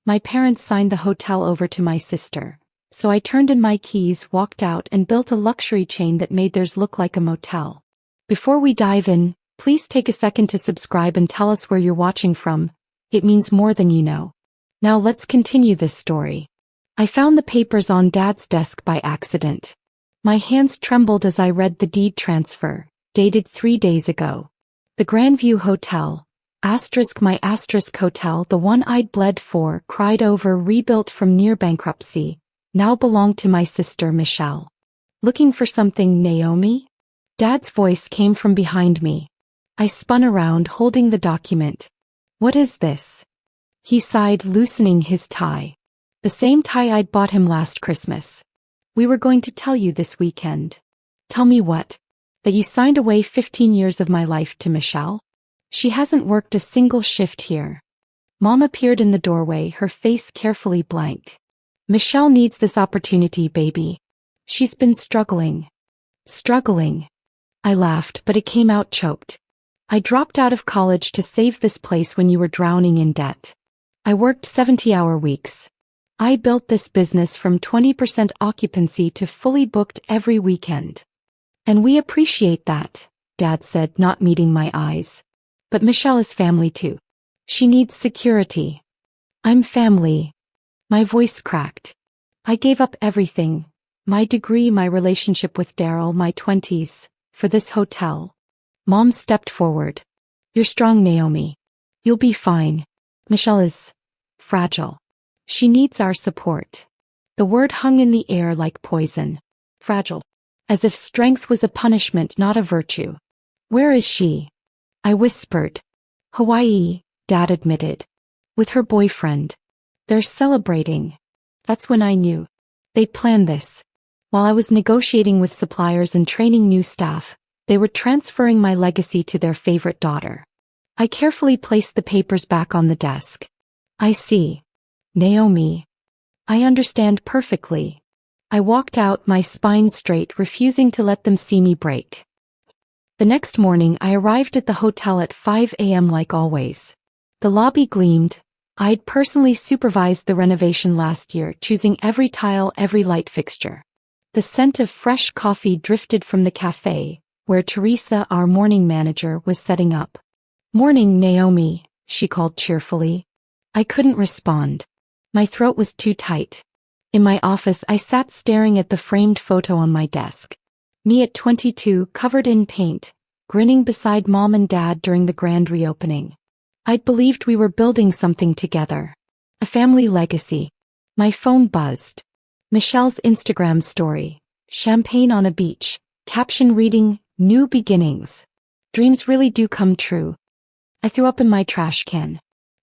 My parents signed the hotel over to my sister. So I turned in my keys, walked out, and built a luxury chain that made theirs look like a motel. Before we dive in, please take a second to subscribe and tell us where you're watching from. It means more than you know. Now let's continue this story. I found the papers on Dad's desk by accident. My hands trembled as I read the deed transfer, dated 3 days ago. The Grandview Hotel, my hotel, the one I'd bled for, cried over, rebuilt from near bankruptcy, now belonged to my sister Michelle. Looking for something, Naomi? Dad's voice came from behind me. I spun around, holding the document. What is this? He sighed, loosening his tie. The same tie I'd bought him last Christmas. We were going to tell you this weekend. Tell me what? That you signed away 15 years of my life to Michelle? She hasn't worked a single shift here. Mom appeared in the doorway, her face carefully blank. Michelle needs this opportunity, baby. She's been struggling. Struggling. I laughed, but it came out choked. I dropped out of college to save this place when you were drowning in debt. I worked 70-hour weeks. I built this business from 20% occupancy to fully booked every weekend. And we appreciate that, Dad said, not meeting my eyes. But Michelle is family too. She needs security. I'm family. My voice cracked. I gave up everything. My degree, my relationship with Daryl, my 20s, for this hotel. Mom stepped forward. You're strong, Naomi. You'll be fine. Michelle is fragile. She needs our support. The word hung in the air like poison. Fragile. As if strength was a punishment, not a virtue. Where is she? I whispered. Hawaii, Dad admitted. With her boyfriend. They're celebrating. That's when I knew. They planned this. While I was negotiating with suppliers and training new staff, they were transferring my legacy to their favorite daughter. I carefully placed the papers back on the desk. I see. Naomi. I understand perfectly. I walked out, my spine straight, refusing to let them see me break. The next morning I arrived at the hotel at 5 a.m. like always. The lobby gleamed. I'd personally supervised the renovation last year, choosing every tile, every light fixture. The scent of fresh coffee drifted from the cafe, where Teresa, our morning manager, was setting up. Morning, Naomi, she called cheerfully. I couldn't respond. My throat was too tight. In my office I sat staring at the framed photo on my desk. Me at 22, covered in paint, grinning beside Mom and Dad during the grand reopening. I'd believed we were building something together. A family legacy. My phone buzzed. Michelle's Instagram story. Champagne on a beach. Caption reading, New beginnings. Dreams really do come true. I threw up in my trash can.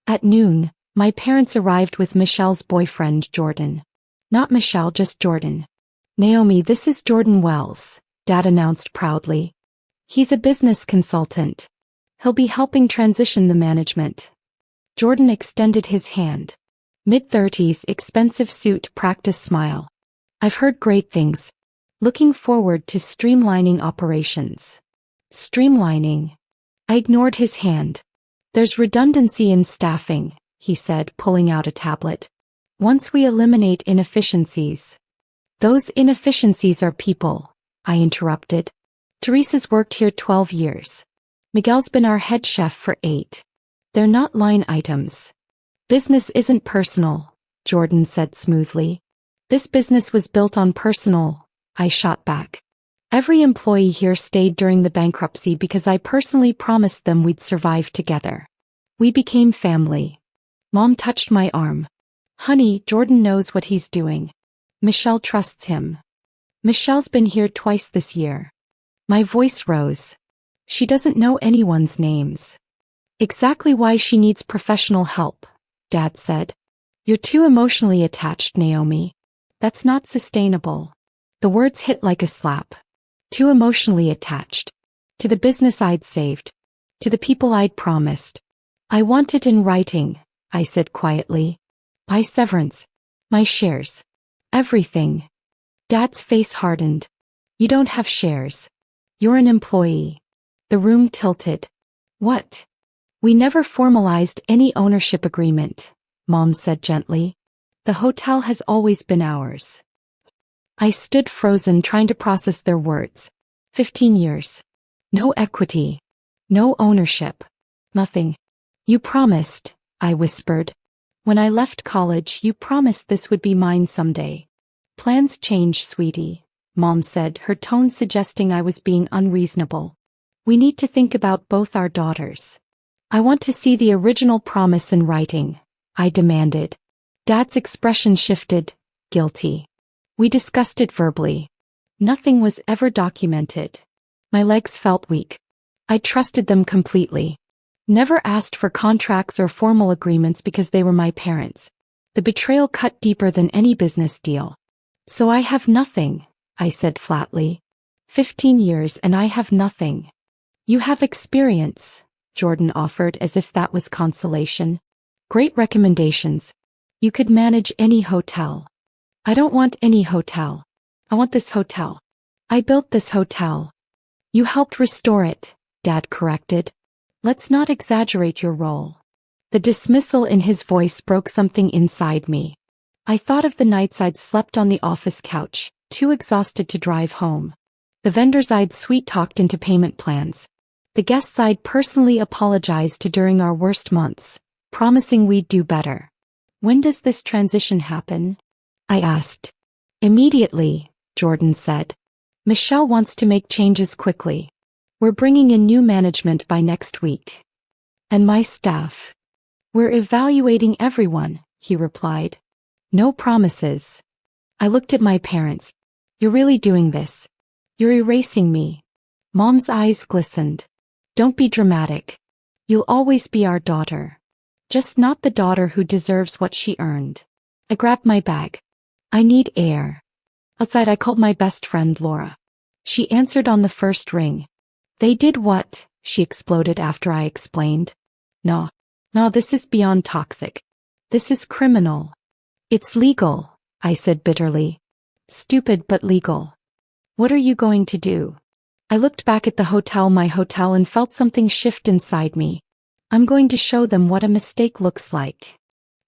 At noon, my parents arrived with Michelle's boyfriend, Jordan. Not Michelle, just Jordan. Naomi, this is Jordan Wells, Dad announced proudly. He's a business consultant. He'll be helping transition the management. Jordan extended his hand. Mid-30s, expensive suit, practice smile. I've heard great things. Looking forward to streamlining operations. Streamlining. I ignored his hand. There's redundancy in staffing, he said, pulling out a tablet. Once we eliminate inefficiencies. Those inefficiencies are people, I interrupted. Teresa's worked here 12 years. Miguel's been our head chef for 8. They're not line items. Business isn't personal, Jordan said smoothly. This business was built on personal, I shot back. Every employee here stayed during the bankruptcy because I personally promised them we'd survive together. We became family. Mom touched my arm. Honey, Jordan knows what he's doing. Michelle trusts him. Michelle's been here twice this year. My voice rose. She doesn't know anyone's names. Exactly why she needs professional help, Dad said. You're too emotionally attached, Naomi. That's not sustainable. The words hit like a slap. Too emotionally attached. To the business I'd saved. To the people I'd promised. I want it in writing, I said quietly. My severance. My shares. Everything. Dad's face hardened. You don't have shares. You're an employee. The room tilted. What? We never formalized any ownership agreement, Mom said gently. The hotel has always been ours. I stood frozen, trying to process their words. 15 years. No equity. No ownership. Nothing. You promised, I whispered. When I left college, you promised this would be mine someday. Plans change, sweetie, Mom said, her tone suggesting I was being unreasonable. We need to think about both our daughters. I want to see the original promise in writing, I demanded. Dad's expression shifted, guilty. We discussed it verbally. Nothing was ever documented. My legs felt weak. I trusted them completely. Never asked for contracts or formal agreements because they were my parents. The betrayal cut deeper than any business deal. So I have nothing, I said flatly. 15 years and I have nothing. You have experience, Jordan offered as if that was consolation. Great recommendations. You could manage any hotel. I don't want any hotel. I want this hotel. I built this hotel. You helped restore it, Dad corrected. Let's not exaggerate your role. The dismissal in his voice broke something inside me. I thought of the nights I'd slept on the office couch, too exhausted to drive home. The vendors I'd sweet-talked into payment plans. The guests I'd personally apologized to during our worst months, promising we'd do better. When does this transition happen? I asked. Immediately, Jordan said. Michelle wants to make changes quickly. We're bringing in new management by next week. And my staff. We're evaluating everyone, he replied. No promises. I looked at my parents. You're really doing this. You're erasing me. Mom's eyes glistened. Don't be dramatic. You'll always be our daughter. Just not the daughter who deserves what she earned. I grabbed my bag. I need air. Outside I called my best friend Laura. She answered on the first ring. They did what? She exploded after I explained. No, this is beyond toxic. This is criminal. It's legal, I said bitterly. Stupid but legal. What are you going to do? I looked back at my hotel and felt something shift inside me. I'm going to show them what a mistake looks like.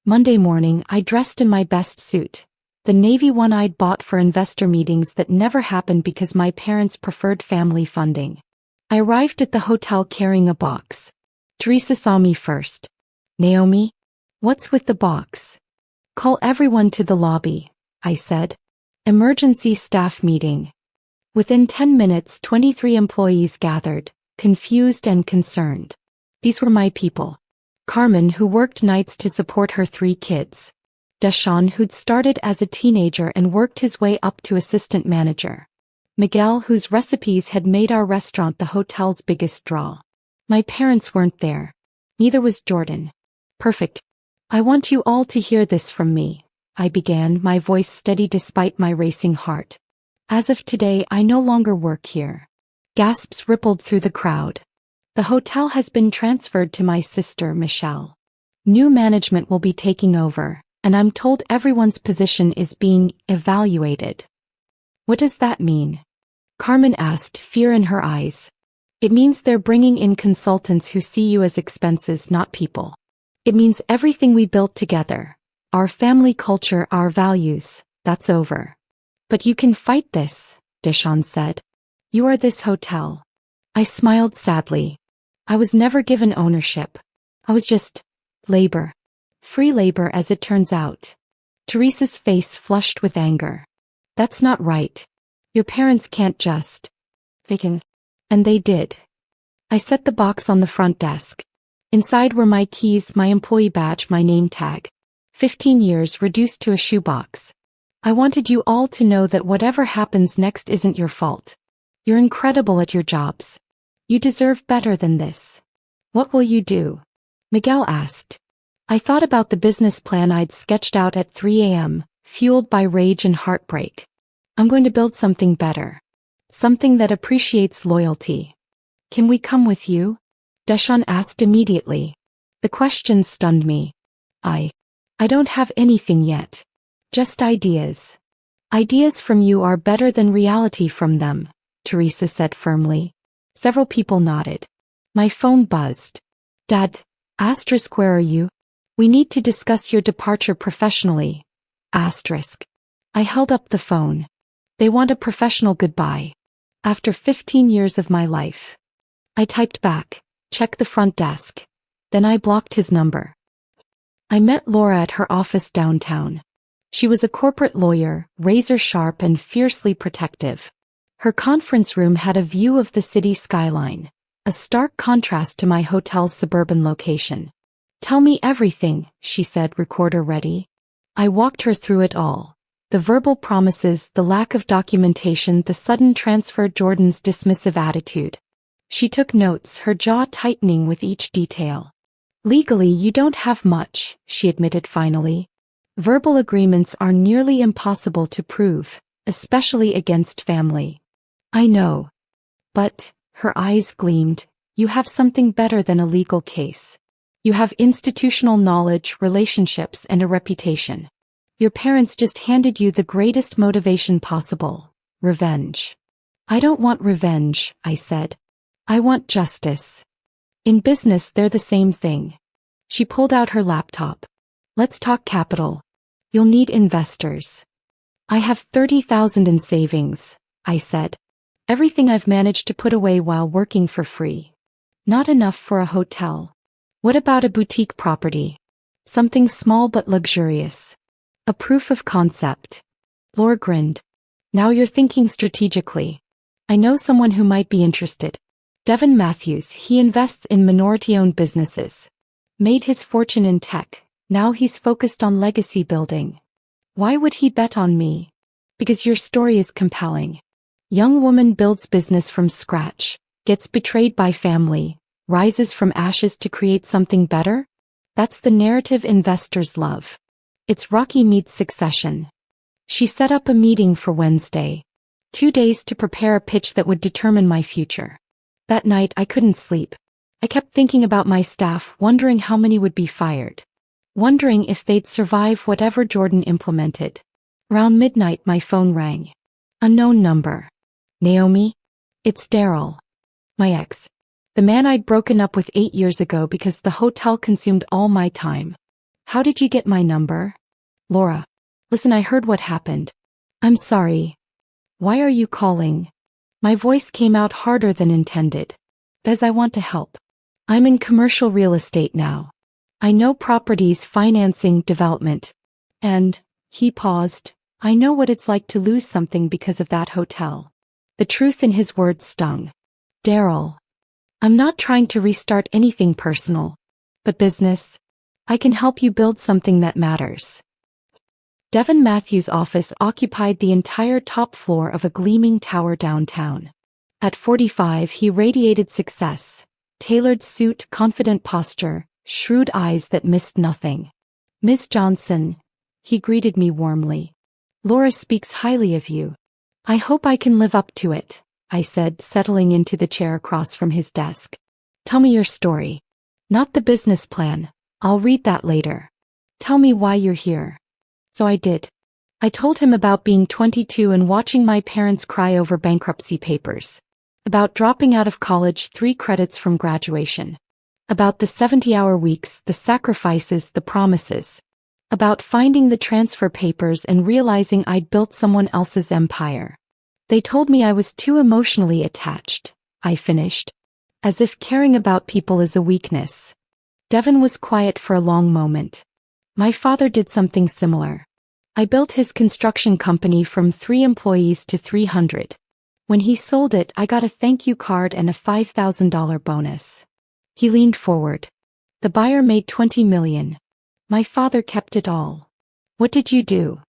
Monday morning, I dressed in my best suit. The navy one I'd bought for investor meetings that never happened because my parents preferred family funding. I arrived at the hotel carrying a box. Teresa saw me first. Naomi? What's with the box? Call everyone to the lobby, I said. Emergency staff meeting. Within 10 minutes, 23 employees gathered, confused and concerned. These were my people. Carmen, who worked nights to support her 3 kids. Deshaun, who'd started as a teenager and worked his way up to assistant manager. Miguel, whose recipes had made our restaurant the hotel's biggest draw. My parents weren't there. Neither was Jordan. Perfect. I want you all to hear this from me, I began, my voice steady despite my racing heart. As of today, I no longer work here. Gasps rippled through the crowd. The hotel has been transferred to my sister, Michelle. New management will be taking over, and I'm told everyone's position is being evaluated. What does that mean? Carmen asked, fear in her eyes. It means they're bringing in consultants who see you as expenses, not people. It means everything we built together, our family culture, our values, that's over. But you can fight this, Deshaun said. You are this hotel. I smiled sadly. I was never given ownership. I was just labor. Free labor, as it turns out. Teresa's face flushed with anger. That's not right. Your parents can't just. They can. And they did. I set the box on the front desk. Inside were my keys, my employee badge, my name tag. 15 years reduced to a shoebox. I wanted you all to know that whatever happens next isn't your fault. You're incredible at your jobs. You deserve better than this. What will you do? Miguel asked. I thought about the business plan I'd sketched out at 3 a.m., fueled by rage and heartbreak. I'm going to build something better. Something that appreciates loyalty. Can we come with you? Deshaun asked immediately. The question stunned me. I don't have anything yet. Just ideas. Ideas from you are better than reality from them, Teresa said firmly. Several people nodded. My phone buzzed. Dad, *, where are you? We need to discuss your departure professionally. Asterisk. I held up the phone. They want a professional goodbye. After 15 years of my life. I typed back, check the front desk. Then I blocked his number. I met Laura at her office downtown. She was a corporate lawyer, razor-sharp and fiercely protective. Her conference room had a view of the city skyline, a stark contrast to my hotel's suburban location. Tell me everything, she said, recorder ready. I walked her through it all. The verbal promises, the lack of documentation, the sudden transfer, Jordan's dismissive attitude. She took notes, her jaw tightening with each detail. Legally, you don't have much, she admitted finally. Verbal agreements are nearly impossible to prove, especially against family. I know. But, her eyes gleamed, you have something better than a legal case. You have institutional knowledge, relationships, and a reputation. Your parents just handed you the greatest motivation possible, revenge. I don't want revenge, I said. I want justice. In business, they're the same thing. She pulled out her laptop. Let's talk capital. You'll need investors. I have 30,000 in savings, I said. Everything I've managed to put away while working for free. Not enough for a hotel. What about a boutique property? Something small but luxurious. A proof of concept. Laura grinned. Now you're thinking strategically. I know someone who might be interested. Devin Matthews, he invests in minority-owned businesses. Made his fortune in tech, now he's focused on legacy building. Why would he bet on me? Because your story is compelling. Young woman builds business from scratch, gets betrayed by family, rises from ashes to create something better? That's the narrative investors love. It's Rocky meets Succession. She set up a meeting for Wednesday. 2 days to prepare a pitch that would determine my future. That night I couldn't sleep. I kept thinking about my staff, wondering how many would be fired. Wondering if they'd survive whatever Jordan implemented. Around midnight my phone rang. Unknown number. Naomi? It's Daryl. My ex. The man I'd broken up with 8 years ago because the hotel consumed all my time. How did you get my number? Laura. Listen, I heard what happened. I'm sorry. Why are you calling? My voice came out harder than intended. Because I want to help. I'm in commercial real estate now. I know properties, financing, development. And, he paused, I know what it's like to lose something because of that hotel. The truth in his words stung. Daryl. I'm not trying to restart anything personal. But business. I can help you build something that matters. Devin Matthews' office occupied the entire top floor of a gleaming tower downtown. At 45, he radiated success. Tailored suit, confident posture, shrewd eyes that missed nothing. Miss Johnson, he greeted me warmly. Laura speaks highly of you. I hope I can live up to it, I said, settling into the chair across from his desk. Tell me your story. Not the business plan. I'll read that later. Tell me why you're here. So I did. I told him about being 22 and watching my parents cry over bankruptcy papers. About dropping out of college 3 credits from graduation. About the 70-hour weeks, the sacrifices, the promises. About finding the transfer papers and realizing I'd built someone else's empire. They told me I was too emotionally attached, I finished. As if caring about people is a weakness. Devin was quiet for a long moment. My father did something similar. I built his construction company from 3 employees to 300. When he sold it, I got a thank you card and a $5,000 bonus. He leaned forward. The buyer made $20 million. My father kept it all. What did you do?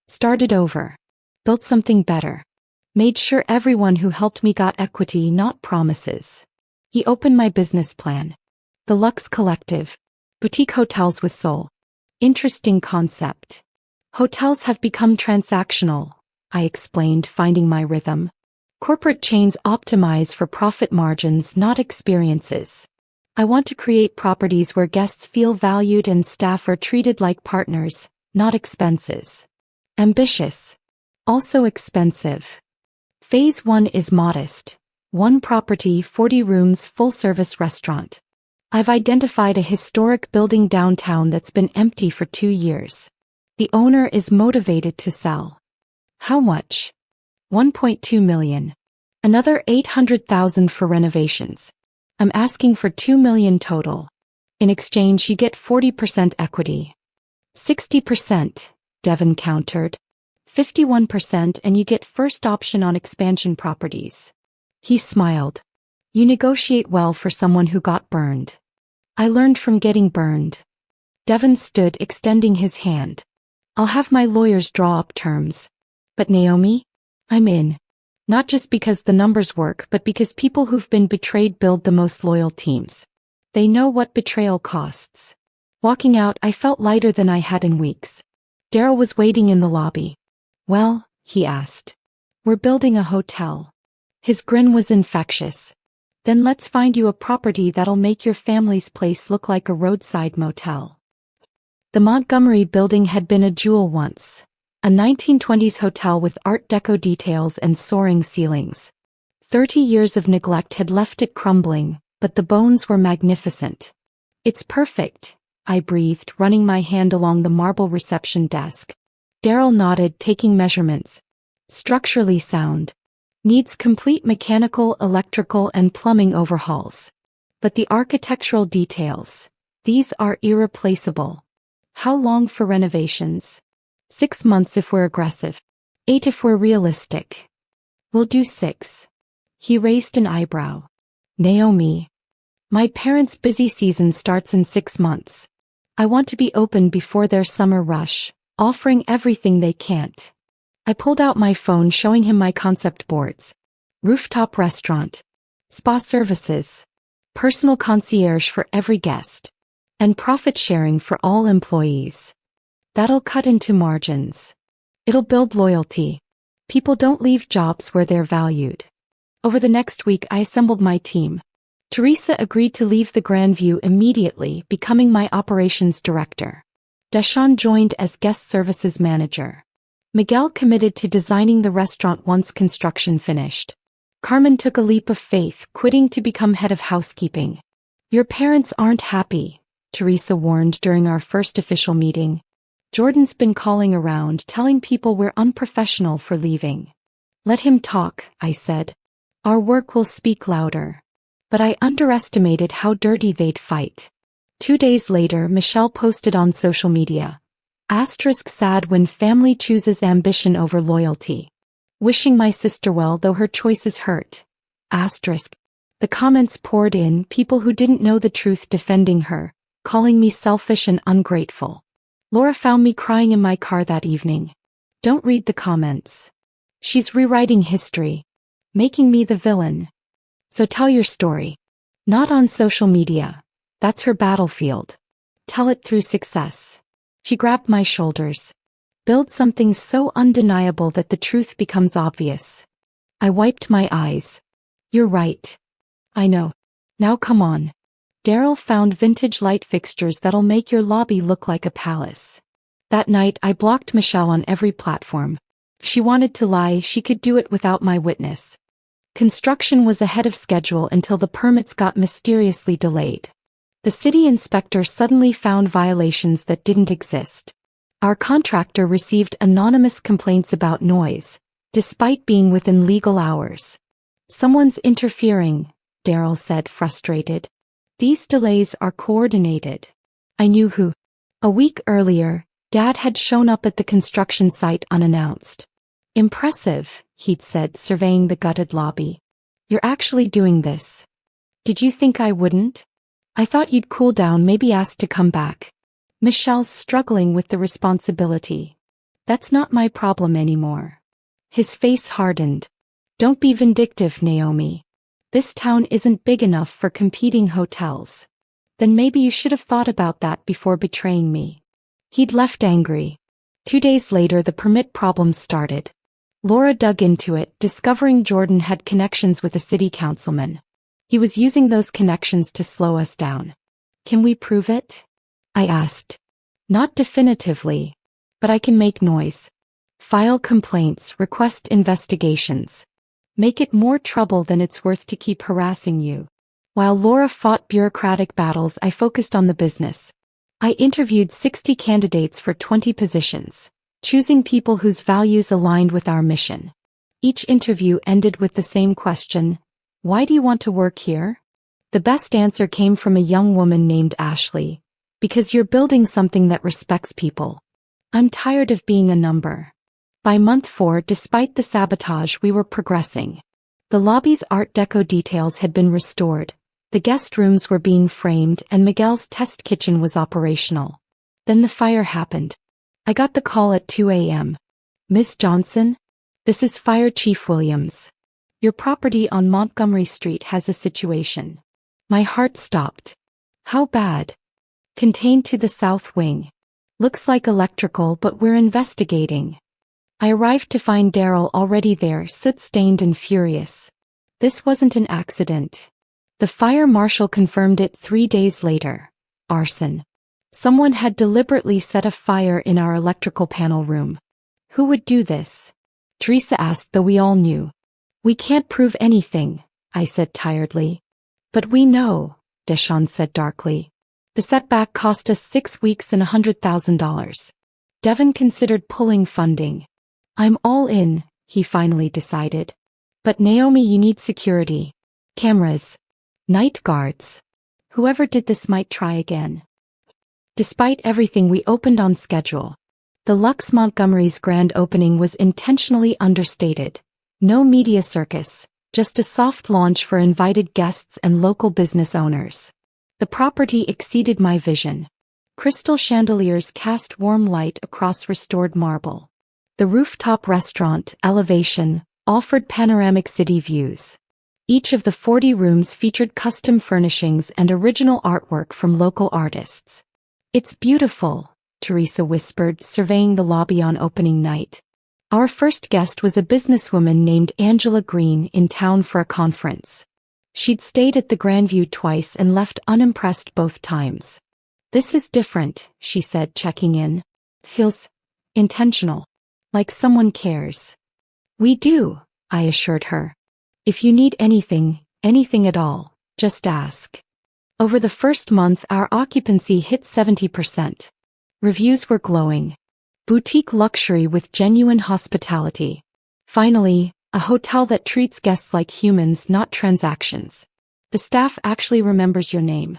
Started over. Built something better. Made sure everyone who helped me got equity, not promises. He opened my business plan. The Lux Collective. Boutique hotels with soul. Interesting concept. Hotels have become transactional, I explained, finding my rhythm. Corporate chains optimize for profit margins, not experiences. I want to create properties where guests feel valued and staff are treated like partners, not expenses. Ambitious. Also expensive. Phase 1 is modest. 1 property, 40 rooms, full-service restaurant. I've identified a historic building downtown that's been empty for 2 years. The owner is motivated to sell. How much? 1.2 million. Another 800,000 for renovations. I'm asking for 2 million total. In exchange you get 40% equity. 60%, Devon countered. 51% and you get first option on expansion properties. He smiled. You negotiate well for someone who got burned. I learned from getting burned. Devon stood, extending his hand. I'll have my lawyers draw up terms. But Naomi? I'm in. Not just because the numbers work, but because people who've been betrayed build the most loyal teams. They know what betrayal costs. Walking out, I felt lighter than I had in weeks. Daryl was waiting in the lobby. Well, he asked. We're building a hotel. His grin was infectious. Then let's find you a property that'll make your family's place look like a roadside motel. The Montgomery building had been a jewel once. A 1920s hotel with Art Deco details and soaring ceilings. 30 years of neglect had left it crumbling, but the bones were magnificent. It's perfect, I breathed, running my hand along the marble reception desk. Daryl nodded, taking measurements. Structurally sound. Needs complete mechanical, electrical, and plumbing overhauls. But the architectural details, these are irreplaceable. How long for renovations? 6 months if we're aggressive. 8 if we're realistic. We'll do 6. He raised an eyebrow. Naomi. My parents' busy season starts in 6 months. I want to be open before their summer rush, offering everything they can't. I pulled out my phone, showing him my concept boards. Rooftop restaurant. Spa services. Personal concierge for every guest. And profit sharing for all employees. That'll cut into margins. It'll build loyalty. People don't leave jobs where they're valued. Over the next week I assembled my team. Teresa agreed to leave the Grandview immediately, becoming my operations director. Deshawn joined as guest services manager. Miguel committed to designing the restaurant once construction finished. Carmen took a leap of faith, quitting to become head of housekeeping. Your parents aren't happy, Teresa warned during our first official meeting. Jordan's been calling around, telling people we're unprofessional for leaving. Let him talk, I said. Our work will speak louder. But I underestimated how dirty they'd fight. 2 days later, Michelle posted on social media. *sad when family chooses ambition over loyalty. Wishing my sister well though her choices hurt. The comments poured in, people who didn't know the truth defending her, calling me selfish and ungrateful. Laura found me crying in my car that evening. Don't read the comments. She's rewriting history. Making me the villain. So tell your story. Not on social media. That's her battlefield. Tell it through success. She grabbed my shoulders. Build something so undeniable that the truth becomes obvious. I wiped my eyes. You're right. I know. Now come on. Daryl found vintage light fixtures that'll make your lobby look like a palace. That night I blocked Michelle on every platform. If she wanted to lie, she could do it without my witness. Construction was ahead of schedule until the permits got mysteriously delayed. The city inspector suddenly found violations that didn't exist. Our contractor received anonymous complaints about noise, despite being within legal hours. Someone's interfering, Daryl said, frustrated. These delays are coordinated. I knew who. A week earlier, Dad had shown up at the construction site unannounced. Impressive, he'd said, surveying the gutted lobby. You're actually doing this. Did you think I wouldn't? I thought you'd cool down, maybe ask to come back. Michelle's struggling with the responsibility. That's not my problem anymore. His face hardened. Don't be vindictive, Naomi. This town isn't big enough for competing hotels. Then maybe you should have thought about that before betraying me. He'd left angry. 2 days later the permit problems started. Laura dug into it, discovering Jordan had connections with a city councilman. He was using those connections to slow us down. Can we prove it? I asked. Not definitively. But I can make noise. File complaints, request investigations. Make it more trouble than it's worth to keep harassing you. While Laura fought bureaucratic battles, I focused on the business. I interviewed 60 candidates for 20 positions, choosing people whose values aligned with our mission. Each interview ended with the same question: why do you want to work here? The best answer came from a young woman named Ashley. Because you're building something that respects people. I'm tired of being a number. By month 4, despite the sabotage, we were progressing. The lobby's Art Deco details had been restored, the guest rooms were being framed, and Miguel's test kitchen was operational. Then the fire happened. I got the call at 2 a.m. Miss Johnson? This is Fire Chief Williams. Your property on Montgomery Street has a situation. My heart stopped. How bad? Contained to the south wing. Looks like electrical, but we're investigating. I arrived to find Daryl already there, soot-stained and furious. This wasn't an accident. The fire marshal confirmed it 3 days later. Arson. Someone had deliberately set a fire in our electrical panel room. Who would do this? Teresa asked, though we all knew. We can't prove anything, I said tiredly. But we know, Deshawn said darkly. The setback cost us 6 weeks and $100,000. Devon considered pulling funding. I'm all in, he finally decided. But Naomi, you need security. Cameras. Night guards. Whoever did this might try again. Despite everything, we opened on schedule. The Lux Montgomery's grand opening was intentionally understated. No media circus, just a soft launch for invited guests and local business owners. The property exceeded my vision. Crystal chandeliers cast warm light across restored marble. The rooftop restaurant, Elevation, offered panoramic city views. Each of the 40 rooms featured custom furnishings and original artwork from local artists. It's beautiful, Teresa whispered, surveying the lobby on opening night. Our first guest was a businesswoman named Angela Green, in town for a conference. She'd stayed at the Grandview twice and left unimpressed both times. This is different, she said, checking in. Feels intentional. Like someone cares. We do, I assured her. If you need anything at all, just ask. Over the first month, our occupancy hit 70%. Reviews were glowing. Boutique luxury with genuine hospitality. Finally, a hotel that treats guests like humans, not transactions. The staff actually remembers your name.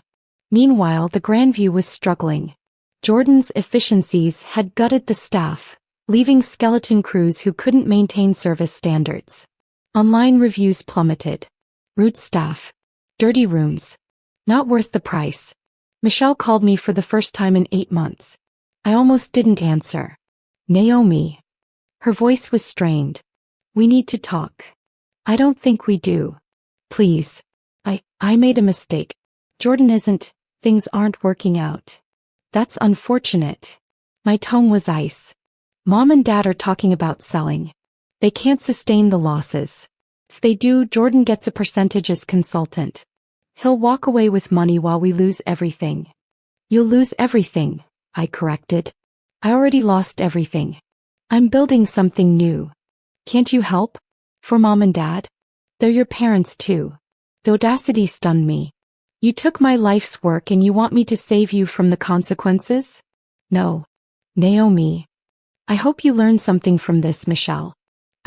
Meanwhile, the Grandview was struggling. Jordan's efficiencies had gutted the staff, leaving skeleton crews who couldn't maintain service standards. Online reviews plummeted. Rude staff. Dirty rooms. Not worth the price. Michelle called me for the first time in 8 months. I almost didn't answer. Naomi. Her voice was strained. We need to talk. I don't think we do. Please. I made a mistake. Jordan isn't, things aren't working out. That's unfortunate. My tone was ice. Mom and Dad are talking about selling. They can't sustain the losses. If they do, Jordan gets a percentage as consultant. He'll walk away with money while we lose everything. You'll lose everything, I corrected. I already lost everything. I'm building something new. Can't you help? For Mom and Dad? They're your parents too. The audacity stunned me. You took my life's work and you want me to save you from the consequences? No. Naomi. I hope you learn something from this, Michelle.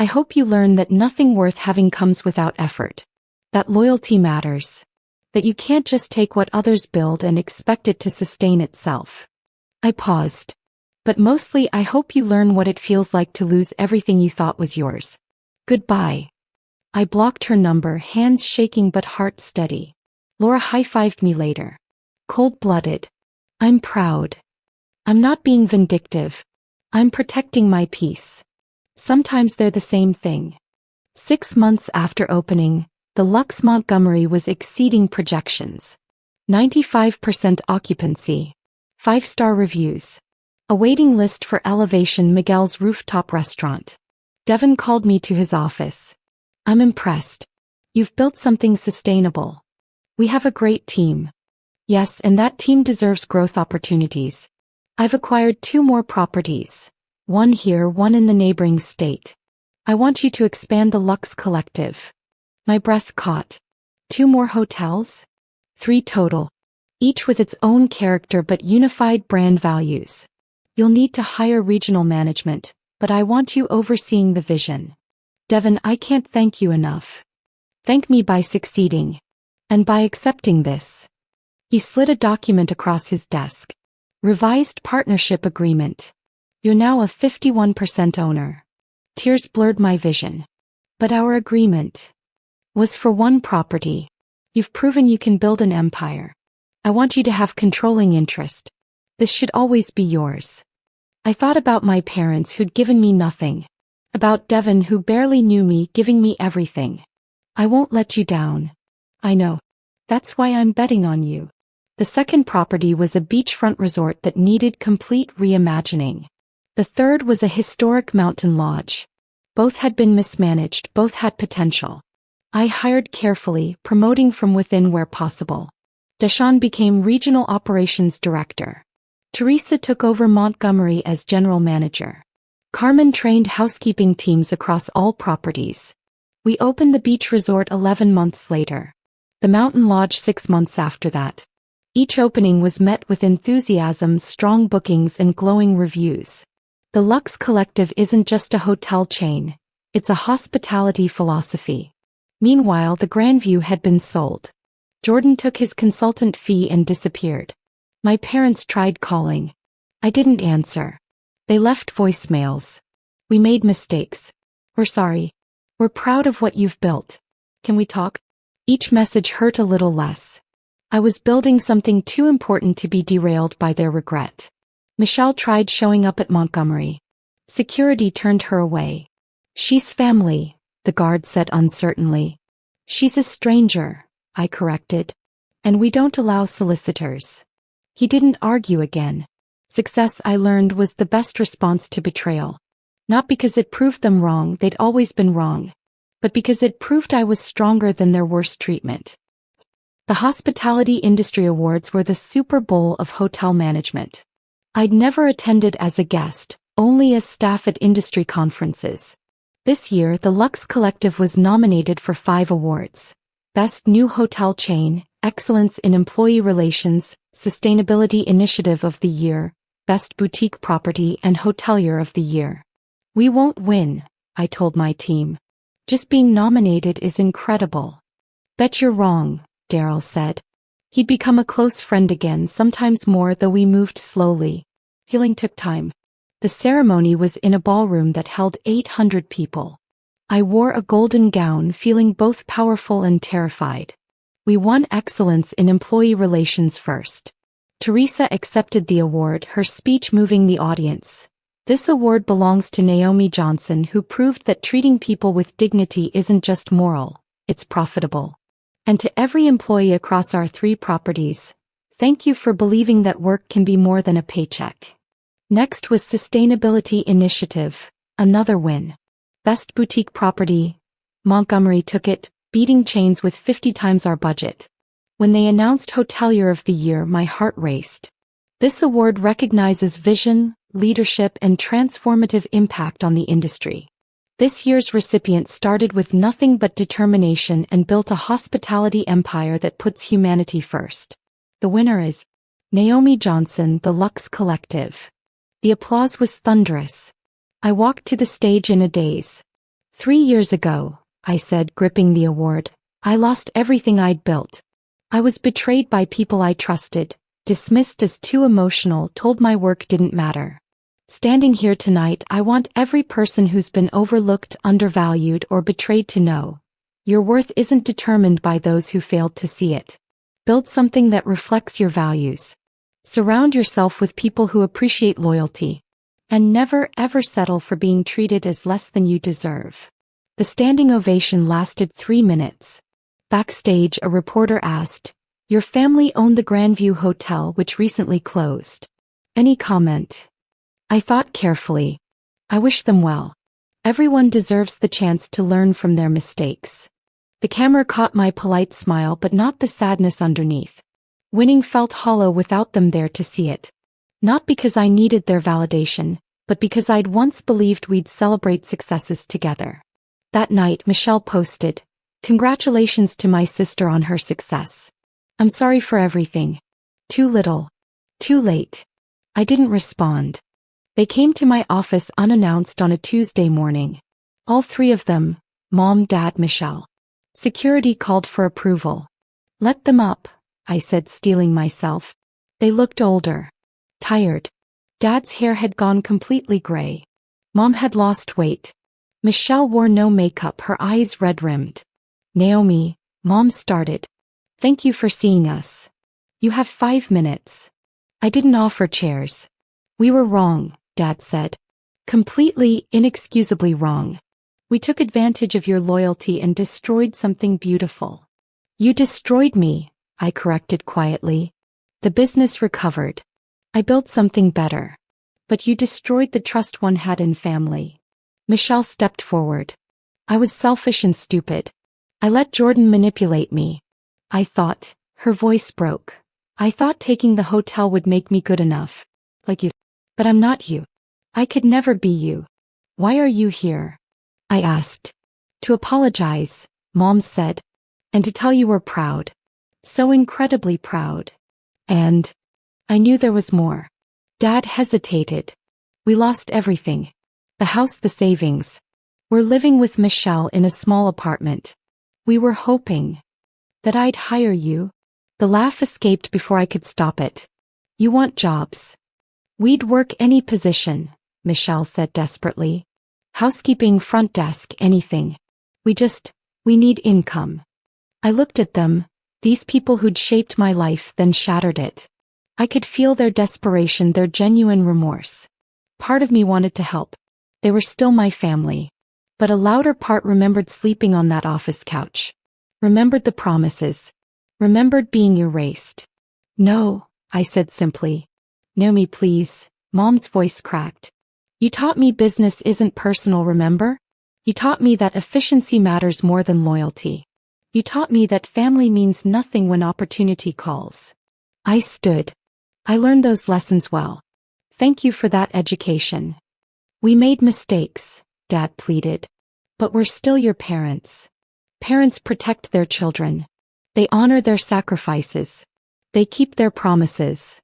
I hope you learn that nothing worth having comes without effort. That loyalty matters. That you can't just take what others build and expect it to sustain itself. I paused. But mostly, I hope you learn what it feels like to lose everything you thought was yours. Goodbye. I blocked her number, hands shaking but heart steady. Laura high-fived me later. Cold-blooded. I'm proud. I'm not being vindictive. I'm protecting my peace. Sometimes they're the same thing. 6 months after opening, the Lux Montgomery was exceeding projections. 95% occupancy. 5-star reviews. A waiting list for Elevation, Miguel's rooftop restaurant. Devon called me to his office. I'm impressed. You've built something sustainable. We have a great team. Yes, and that team deserves growth opportunities. I've acquired 2 more properties. One here, one in the neighboring state. I want you to expand the Lux Collective. My breath caught. 2 more hotels? 3 total. Each with its own character but unified brand values. You'll need to hire regional management, but I want you overseeing the vision. Devon, I can't thank you enough. Thank me by succeeding. And by accepting this. He slid a document across his desk. Revised partnership agreement. You're now a 51% owner. Tears blurred my vision. But our agreement was for one property. You've proven you can build an empire. I want you to have controlling interest. This should always be yours. I thought about my parents who'd given me nothing. About Devon who barely knew me giving me everything. I won't let you down. I know. That's why I'm betting on you. The second property was a beachfront resort that needed complete reimagining. The third was a historic mountain lodge. Both had been mismanaged, both had potential. I hired carefully, promoting from within where possible. Deshawn became Regional Operations Director. Teresa took over Montgomery as General Manager. Carmen trained housekeeping teams across all properties. We opened the beach resort 11 months later. The mountain lodge 6 months after that. Each opening was met with enthusiasm, strong bookings and glowing reviews. The Lux Collective isn't just a hotel chain, it's a hospitality philosophy. Meanwhile, the Grandview had been sold. Jordan took his consultant fee and disappeared. My parents tried calling. I didn't answer. They left voicemails. We made mistakes. We're sorry. We're proud of what you've built. Can we talk? Each message hurt a little less. I was building something too important to be derailed by their regret. Michelle tried showing up at Montgomery. Security turned her away. She's family, the guard said uncertainly. She's a stranger, I corrected. And we don't allow solicitors. He didn't argue again. Success, I learned, was the best response to betrayal. Not because it proved them wrong, they'd always been wrong. But because it proved I was stronger than their worst treatment. The Hospitality Industry Awards were the Super Bowl of hotel management. I'd never attended as a guest, only as staff at industry conferences. This year, the Lux Collective was nominated for 5 awards. Best New Hotel Chain, Excellence in Employee Relations, Sustainability Initiative of the Year, Best Boutique Property and Hotelier of the Year. We won't win, I told my team. Just being nominated is incredible. Bet you're wrong, Daryl said. He'd become a close friend again, sometimes more, though we moved slowly. Healing took time. The ceremony was in a ballroom that held 800 people. I wore a golden gown, feeling both powerful and terrified. We won Excellence in Employee Relations first. Teresa accepted the award, her speech moving the audience. This award belongs to Naomi Johnson, who proved that treating people with dignity isn't just moral, it's profitable. And to every employee across our 3 properties, thank you for believing that work can be more than a paycheck. Next was Sustainability Initiative, another win. Best Boutique Property. Montgomery took it, beating chains with 50 times our budget. When they announced Hotelier of the Year, my heart raced. This award recognizes vision, leadership and transformative impact on the industry. This year's recipient started with nothing but determination and built a hospitality empire that puts humanity first. The winner is Naomi Johnson, the Lux Collective. The applause was thunderous. I walked to the stage in a daze. 3 years ago, I said, gripping the award, I lost everything I'd built. I was betrayed by people I trusted, dismissed as too emotional, told my work didn't matter. Standing here tonight, I want every person who's been overlooked, undervalued, or betrayed to know. Your worth isn't determined by those who failed to see it. Build something that reflects your values. Surround yourself with people who appreciate loyalty. And never ever settle for being treated as less than you deserve. The standing ovation lasted 3 minutes. Backstage, a reporter asked, Your family owned the Grandview Hotel, which recently closed. Any comment? I thought carefully. I wish them well. Everyone deserves the chance to learn from their mistakes. The camera caught my polite smile, but not the sadness underneath. Winning felt hollow without them there to see it. Not because I needed their validation, but because I'd once believed we'd celebrate successes together. That night, Michelle posted, Congratulations to my sister on her success. I'm sorry for everything. Too little. Too late. I didn't respond. They came to my office unannounced on a Tuesday morning. All three of them, Mom, Dad, Michelle. Security called for approval. Let them up, I said, steeling myself. They looked older. Tired. Dad's hair had gone completely gray. Mom had lost weight. Michelle wore no makeup, her eyes red-rimmed. Naomi, Mom started. Thank you for seeing us. You have 5 minutes. I didn't offer chairs. We were wrong, Dad said. Completely, inexcusably wrong. We took advantage of your loyalty and destroyed something beautiful. You destroyed me, I corrected quietly. The business recovered. I built something better. But you destroyed the trust one had in family. Michelle stepped forward. I was selfish and stupid. I let Jordan manipulate me. I thought, her voice broke. I thought taking the hotel would make me good enough. Like you. But I'm not you. I could never be you. Why are you here? I asked. To apologize, Mom said. And to tell you we're proud. So incredibly proud. And I knew there was more. Dad hesitated. We lost everything. The house, the savings. We're living with Michelle in a small apartment. We were hoping that I'd hire you. The laugh escaped before I could stop it. You want jobs. We'd work any position, Michelle said desperately. Housekeeping, front desk, anything. We need income. I looked at them, these people who'd shaped my life, then shattered it. I could feel their desperation, their genuine remorse. Part of me wanted to help. They were still my family. But a louder part remembered sleeping on that office couch. Remembered the promises. Remembered being erased. No, I said simply. Naomi, please. Mom's voice cracked. You taught me business isn't personal, remember? You taught me that efficiency matters more than loyalty. You taught me that family means nothing when opportunity calls. I stood. I learned those lessons well. Thank you for that education. We made mistakes, Dad pleaded. But we're still your parents. Parents protect their children. They honor their sacrifices. They keep their promises.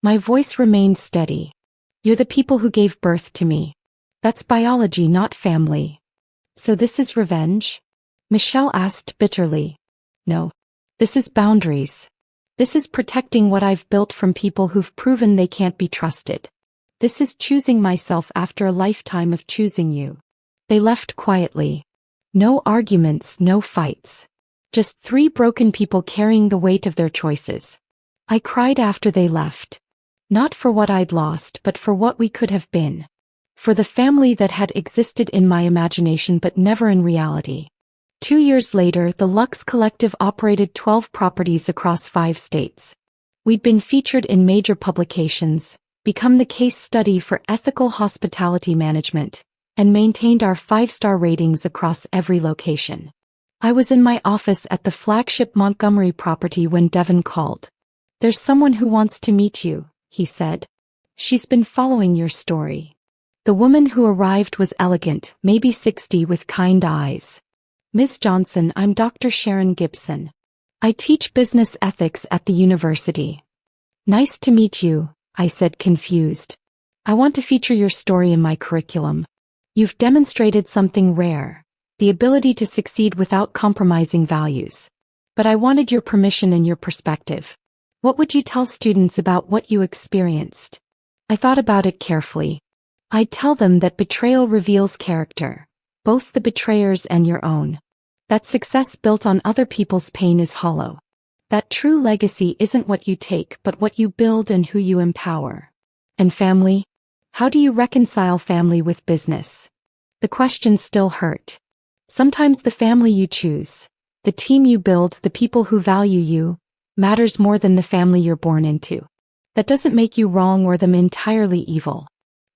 My voice remained steady. You're the people who gave birth to me. That's biology, not family. So this is revenge? Michelle asked bitterly. No. This is boundaries. This is protecting what I've built from people who've proven they can't be trusted. This is choosing myself after a lifetime of choosing you. They left quietly. No arguments, no fights. Just 3 broken people carrying the weight of their choices. I cried after they left. Not for what I'd lost, but for what we could have been. For the family that had existed in my imagination but never in reality. 2 years later, the Lux Collective operated 12 properties across 5 states. We'd been featured in major publications, become the case study for ethical hospitality management, and maintained our 5-star ratings across every location. I was in my office at the flagship Montgomery property when Devin called. There's someone who wants to meet you, he said. She's been following your story. The woman who arrived was elegant, maybe 60, with kind eyes. Ms. Johnson, I'm Dr. Sharon Gibson. I teach business ethics at the university. Nice to meet you, I said, confused. I want to feature your story in my curriculum. You've demonstrated something rare, the ability to succeed without compromising values. But I wanted your permission and your perspective. What would you tell students about what you experienced? I thought about it carefully. I'd tell them that betrayal reveals character, both the betrayer's and your own. That success built on other people's pain is hollow. That true legacy isn't what you take but what you build and who you empower. And family? How do you reconcile family with business? The question still hurt. Sometimes the family you choose, the team you build, the people who value you, matters more than the family you're born into. That doesn't make you wrong or them entirely evil.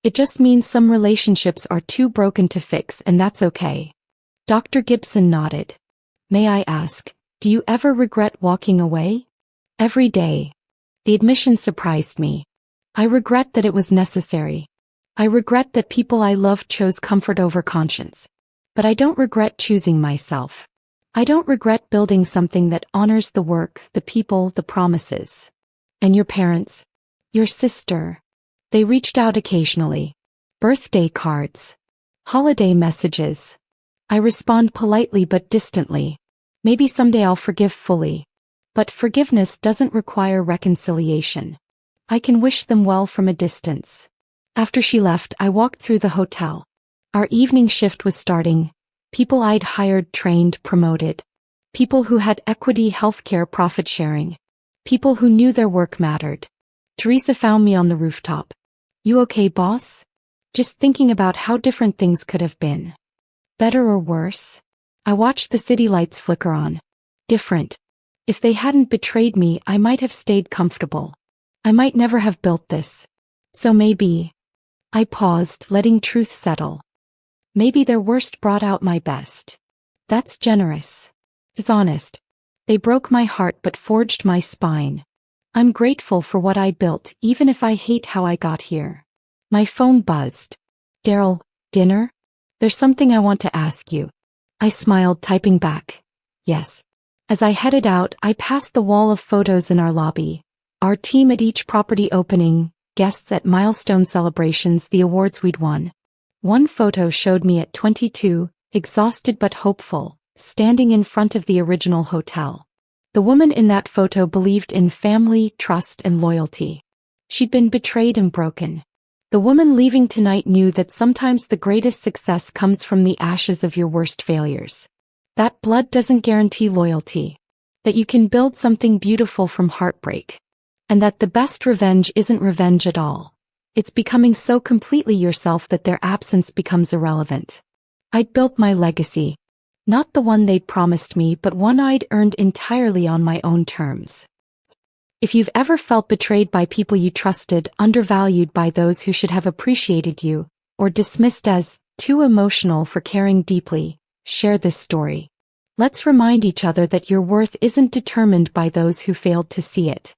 It just means some relationships are too broken to fix, and that's okay. Dr. Gibson nodded. May I ask, do you ever regret walking away? Every day. The admission surprised me. I regret that it was necessary. I regret that people I loved chose comfort over conscience. But I don't regret choosing myself. I don't regret building something that honors the work, the people, the promises. And your parents? Your sister? They reached out occasionally. Birthday cards. Holiday messages. I respond politely but distantly. Maybe someday I'll forgive fully. But forgiveness doesn't require reconciliation. I can wish them well from a distance. After she left, I walked through the hotel. Our evening shift was starting. People I'd hired, trained, promoted. People who had equity, healthcare, profit sharing. People who knew their work mattered. Teresa found me on the rooftop. You okay, boss? Just thinking about how different things could have been. Better or worse? I watched the city lights flicker on. Different. If they hadn't betrayed me, I might have stayed comfortable. I might never have built this. So maybe. I paused, letting truth settle. Maybe their worst brought out my best. That's generous. It's honest. They broke my heart but forged my spine. I'm grateful for what I built, even if I hate how I got here. My phone buzzed. Daryl, dinner? There's something I want to ask you. I smiled, typing back. Yes. As I headed out, I passed the wall of photos in our lobby. Our team at each property opening, guests at milestone celebrations, the awards we'd won. One photo showed me at 22, exhausted but hopeful, standing in front of the original hotel. The woman in that photo believed in family, trust, and loyalty. She'd been betrayed and broken. The woman leaving tonight knew that sometimes the greatest success comes from the ashes of your worst failures. That blood doesn't guarantee loyalty. That you can build something beautiful from heartbreak. And that the best revenge isn't revenge at all. It's becoming so completely yourself that their absence becomes irrelevant. I'd built my legacy. Not the one they'd promised me, but one I'd earned entirely on my own terms. If you've ever felt betrayed by people you trusted, undervalued by those who should have appreciated you, or dismissed as too emotional for caring deeply, share this story. Let's remind each other that your worth isn't determined by those who failed to see it.